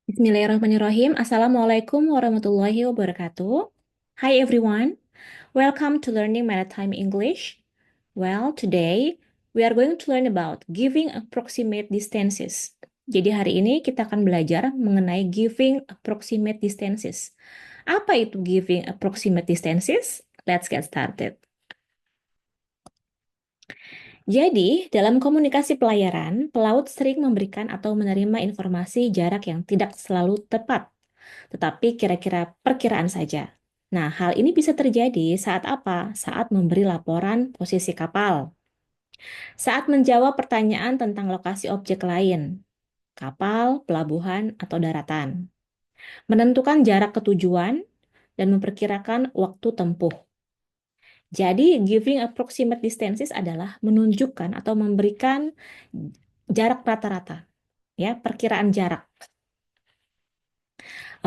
Bismillahirrahmanirrahim. Assalamualaikum warahmatullahi wabarakatuh. Hi everyone. Welcome to Learning Maritime English. Well, today we are going to learn about giving approximate distances. Jadi hari ini kita akan belajar mengenai giving approximate distances. Apa itu giving approximate distances? Let's get started. Jadi, dalam komunikasi pelayaran, pelaut sering memberikan atau menerima informasi jarak yang tidak selalu tepat, tetapi kira-kira perkiraan saja. Nah, hal ini bisa terjadi saat apa? Saat memberi laporan posisi kapal, saat menjawab pertanyaan tentang lokasi objek lain, kapal, pelabuhan, atau daratan, menentukan jarak ke tujuan, dan memperkirakan waktu tempuh. Jadi, giving approximate distances adalah menunjukkan atau memberikan jarak rata-rata, ya, perkiraan jarak.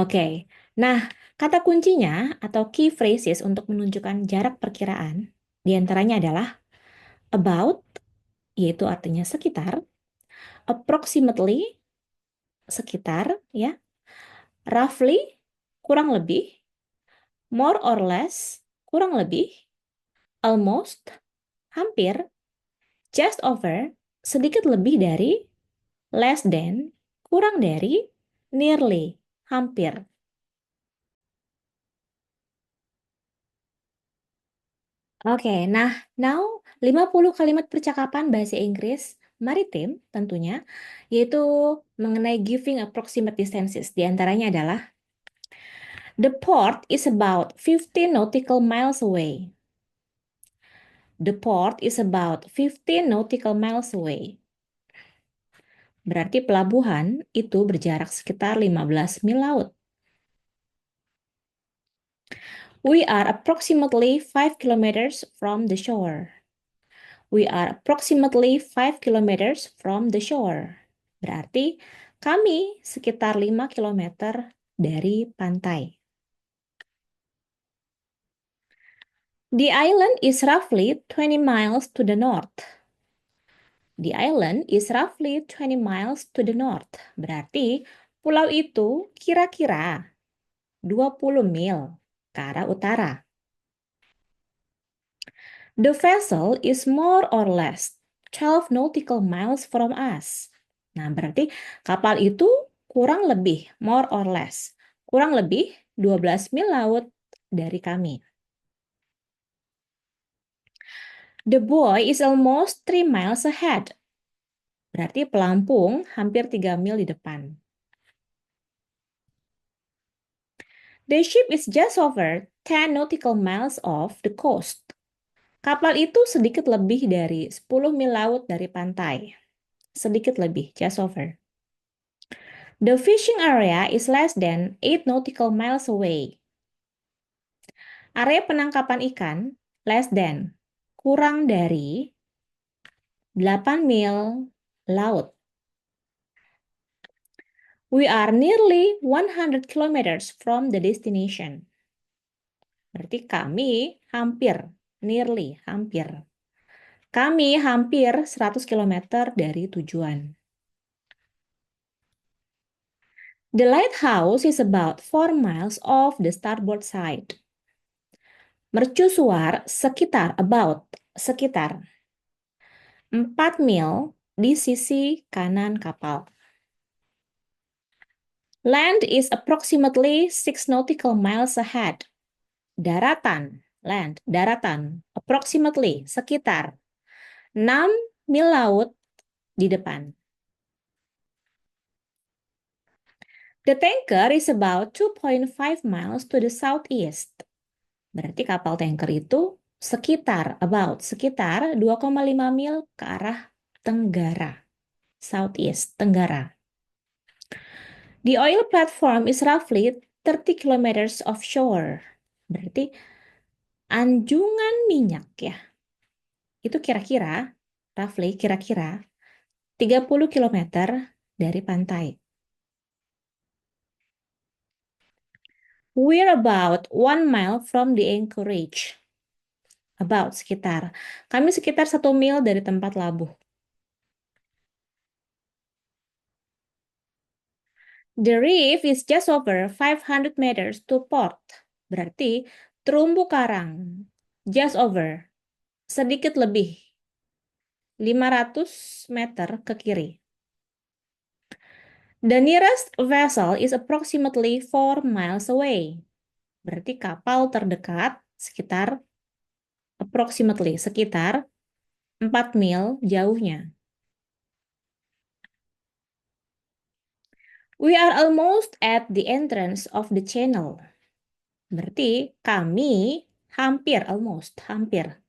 Oke, nah kata kuncinya atau key phrases untuk menunjukkan jarak perkiraan diantaranya adalah about, yaitu artinya sekitar, approximately, sekitar, ya, roughly, kurang lebih, more or less, kurang lebih, almost, hampir, just over, sedikit lebih dari, less than, kurang dari, nearly, hampir. Oke, nah, now 50 kalimat percakapan bahasa Inggris maritim tentunya, yaitu mengenai giving approximate distances. Di antaranya adalah, the port is about 15 nautical miles away. The port is about 15 nautical miles away. Berarti pelabuhan itu berjarak sekitar 15 mil laut. We are approximately 5 kilometers from the shore. We are approximately 5 kilometers from the shore. Berarti kami sekitar 5 kilometer dari pantai. The island is roughly 20 miles to the north. The island is roughly 20 miles to the north. Berarti pulau itu kira-kira 20 mil ke arah utara. The vessel is more or less 12 nautical miles from us. Nah, berarti kapal itu kurang lebih, more or less, kurang lebih 12 mil laut dari kami. The boy is almost 3 miles ahead. Berarti pelampung hampir 3 mil di depan. The ship is just over 10 nautical miles off the coast. Kapal itu sedikit lebih dari 10 mil laut dari pantai. Sedikit lebih, just over. The fishing area is less than 8 nautical miles away. Area penangkapan ikan, less than, kurang dari 8 mil laut. We are nearly 100 kilometers from the destination. Berarti kami hampir, nearly, hampir. Kami hampir 100 kilometer dari tujuan. The lighthouse is about 4 miles off the starboard side. Mercusuar sekitar, about, sekitar 4 mil di sisi kanan kapal. Land is approximately 6 nautical miles ahead. Daratan, land, daratan, approximately, sekitar 6 mil laut di depan. The tanker is about 2.5 miles to the southeast. Berarti kapal tanker itu sekitar, about, sekitar 2,5 mil ke arah tenggara. Southeast, tenggara. The oil platform is roughly 30 kilometers offshore. Berarti anjungan minyak ya. Itu kira-kira, roughly, kira-kira 30 kilometer dari pantai. We're about 1 mile from the anchorage. About, sekitar. Kami sekitar 1 mil dari tempat labuh. The reef is just over 500 meters to port. Berarti terumbu karang. Just over. Sedikit lebih. 500 meter ke kiri. The nearest vessel is approximately 4 miles away. Berarti kapal terdekat sekitar sekitar 4 mil jauhnya. We are almost at the entrance of the channel. Berarti kami hampir, hampir.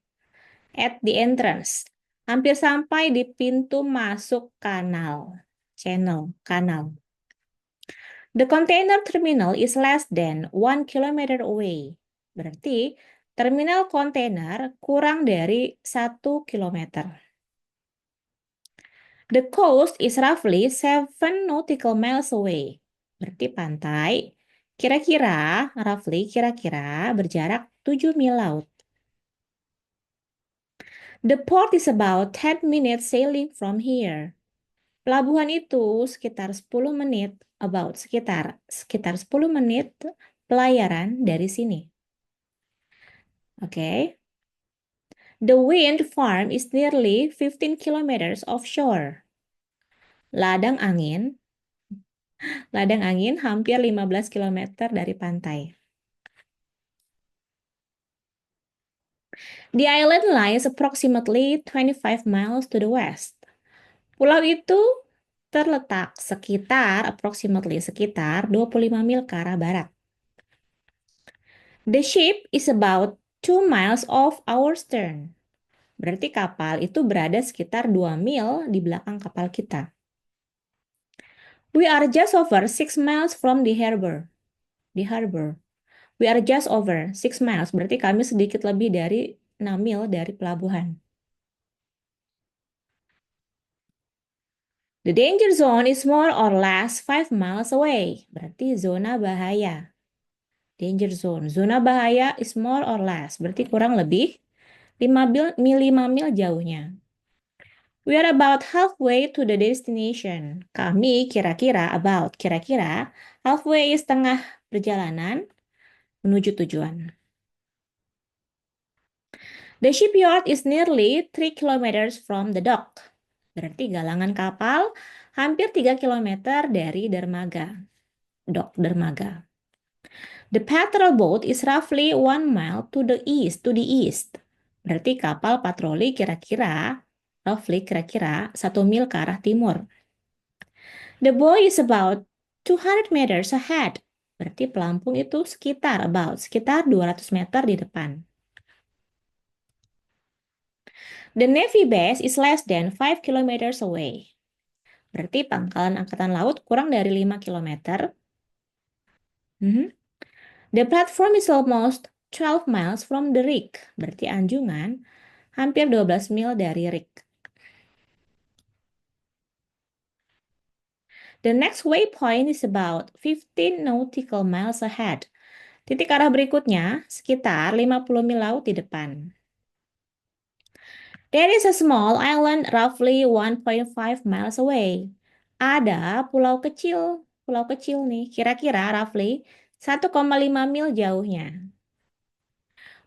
At the entrance. Hampir sampai di pintu masuk kanal. Channel, kanal. The container terminal is less than 1 kilometer away. Berarti terminal kontainer kurang dari 1 kilometer. The coast is roughly 7 nautical miles away. Berarti pantai kira-kira berjarak 7 mil laut. The port is about 10 minutes sailing from here. Pelabuhan itu sekitar 10 menit, sekitar 10 menit pelayaran dari sini. Oke. The wind farm is nearly 15 kilometers offshore. Ladang angin hampir 15 kilometer dari pantai. The island lies approximately 25 miles to the west. Pulau itu terletak sekitar 25 mil ke arah barat. The ship is about 2 miles off our stern. Berarti kapal itu berada sekitar 2 mil di belakang kapal kita. We are just over 6 miles from the harbor. We are just over 6 miles, berarti kami sedikit lebih dari 6 mil dari pelabuhan. The danger zone is more or less 5 miles away. Berarti zona bahaya. Danger zone. Zona bahaya is more or less. Berarti kurang lebih 5 mil jauhnya. We are about halfway to the destination. Kami kira-kira halfway setengah perjalanan menuju tujuan. The shipyard is nearly 3 kilometers from the dock. Berarti galangan kapal hampir 3 kilometer dari dermaga. Dock dermaga. The patrol boat is roughly 1 mile to the east. Berarti kapal patroli kira-kira 1 mil ke arah timur. The buoy is about 200 meters ahead. Berarti pelampung itu sekitar 200 meter di depan. The Navy base is less than 5 kilometers away. Berarti pangkalan angkatan laut kurang dari 5 kilometer. The platform is almost 12 miles from the rig. Berarti anjungan hampir 12 mil dari rig. The next waypoint is about 15 nautical miles ahead. Titik arah berikutnya sekitar 50 mil laut di depan. There is a small island roughly 1.5 miles away. Ada pulau kecil nih, kira-kira roughly 1,5 mil jauhnya.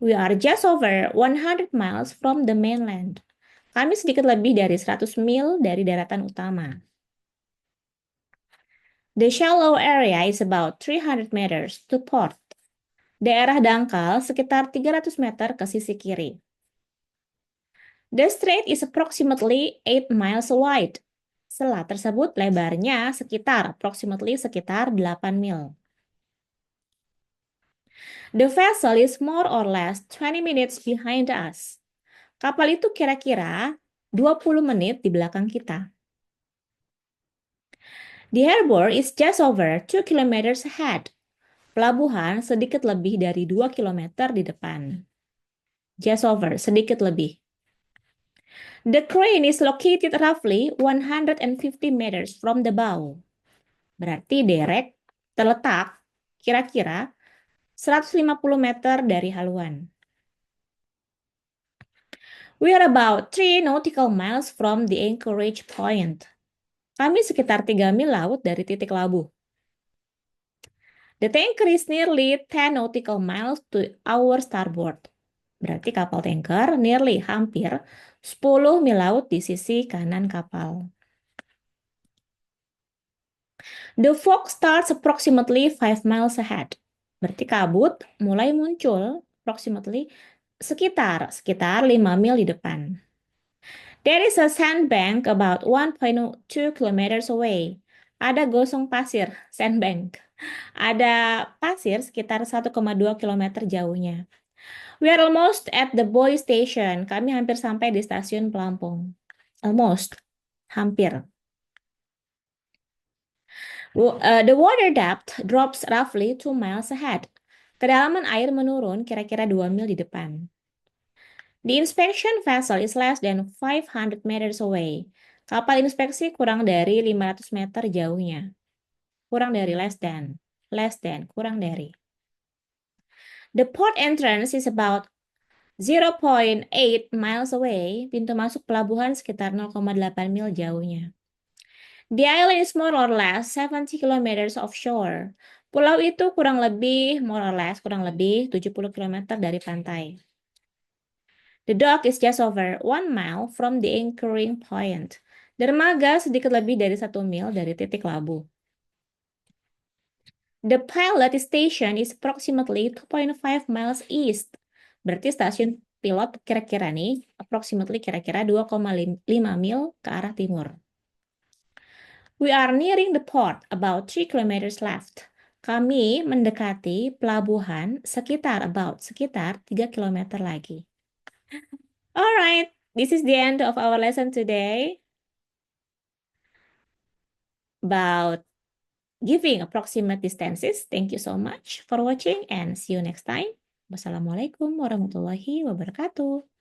We are just over 100 miles from the mainland. Kami sedikit lebih dari 100 mil dari daratan utama. The shallow area is about 300 meters to port. Daerah dangkal sekitar 300 meter ke sisi kiri. The strait is approximately 8 miles wide. Selat tersebut lebarnya sekitar 8 mil. The vessel is more or less 20 minutes behind us. Kapal itu kira-kira 20 menit di belakang kita. The harbor is just over 2 kilometers ahead. Pelabuhan sedikit lebih dari 2 kilometer di depan. Just over, sedikit lebih. The crane is located roughly 150 meters from the bow. Berarti derek terletak kira-kira 150 meter dari haluan. We are about 3 nautical miles from the anchorage point. Kami sekitar 3 mil laut dari titik labuh. The tanker is nearly 10 nautical miles to our starboard. Berarti kapal tanker nearly hampir 10 mil laut di sisi kanan kapal. The fog starts approximately 5 miles ahead. Berarti kabut mulai muncul approximately sekitar 5 mil di depan. There is a sandbank about 1.2 kilometers away. Ada gosong pasir, sandbank. Ada pasir sekitar 1,2 kilometer jauhnya. We are almost at the buoy station. Kami hampir sampai di stasiun pelampung. Almost. Hampir. The water depth drops roughly 2 miles ahead. Kedalaman air menurun kira-kira 2 mil di depan. The inspection vessel is less than 500 meters away. Kapal inspeksi kurang dari 500 meter jauhnya. Kurang dari less than, kurang dari. The port entrance is about 0.8 miles away. Pintu masuk pelabuhan sekitar 0,8 mil jauhnya. The island is more or less 70 kilometers offshore. Pulau itu kurang lebih 70 kilometer dari pantai. The dock is just over 1 mile from the anchoring point. Dermaga sedikit lebih dari 1 mil dari titik labuh. The pilot station is approximately 2.5 miles east. Berarti stasiun pilot kira-kira nih, approximately kira-kira 2,5 mil ke arah timur. We are nearing the port, about 3 kilometers left. Kami mendekati pelabuhan sekitar 3 kilometer lagi. Alright, this is the end of our lesson today about giving approximate distances. Thank you so much for watching and see you next time. Wassalamualaikum warahmatullahi wabarakatuh.